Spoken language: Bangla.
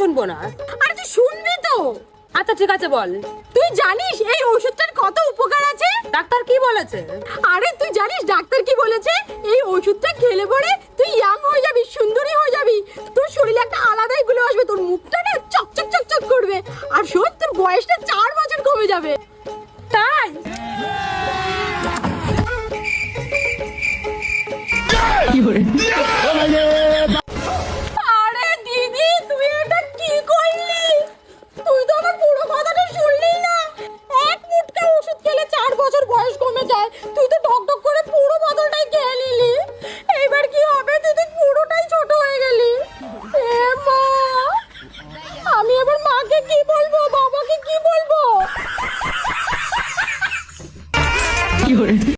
শুনবো না। আরে তুই শুনবি তো। আচ্ছা ঠিক আছে বল। তুই জানিস এই ওষুধটার কত উপকার আছে? ডাক্তার কি বলেছে? আরে তুই জানিস ডাক্তার কি বলেছে? এই ওষুধটা খেলে পরে তুই ইয়াং হয়ে যাবি, সুন্দরী হয়ে যাবি, তোর শরীরে একটা আলাদাই গ্লো আসবে, তোর মুখটা না চকচক চকচক করবে, আর শোন তোর বয়সটা 4 বছর কমে যাবে। তাই? কি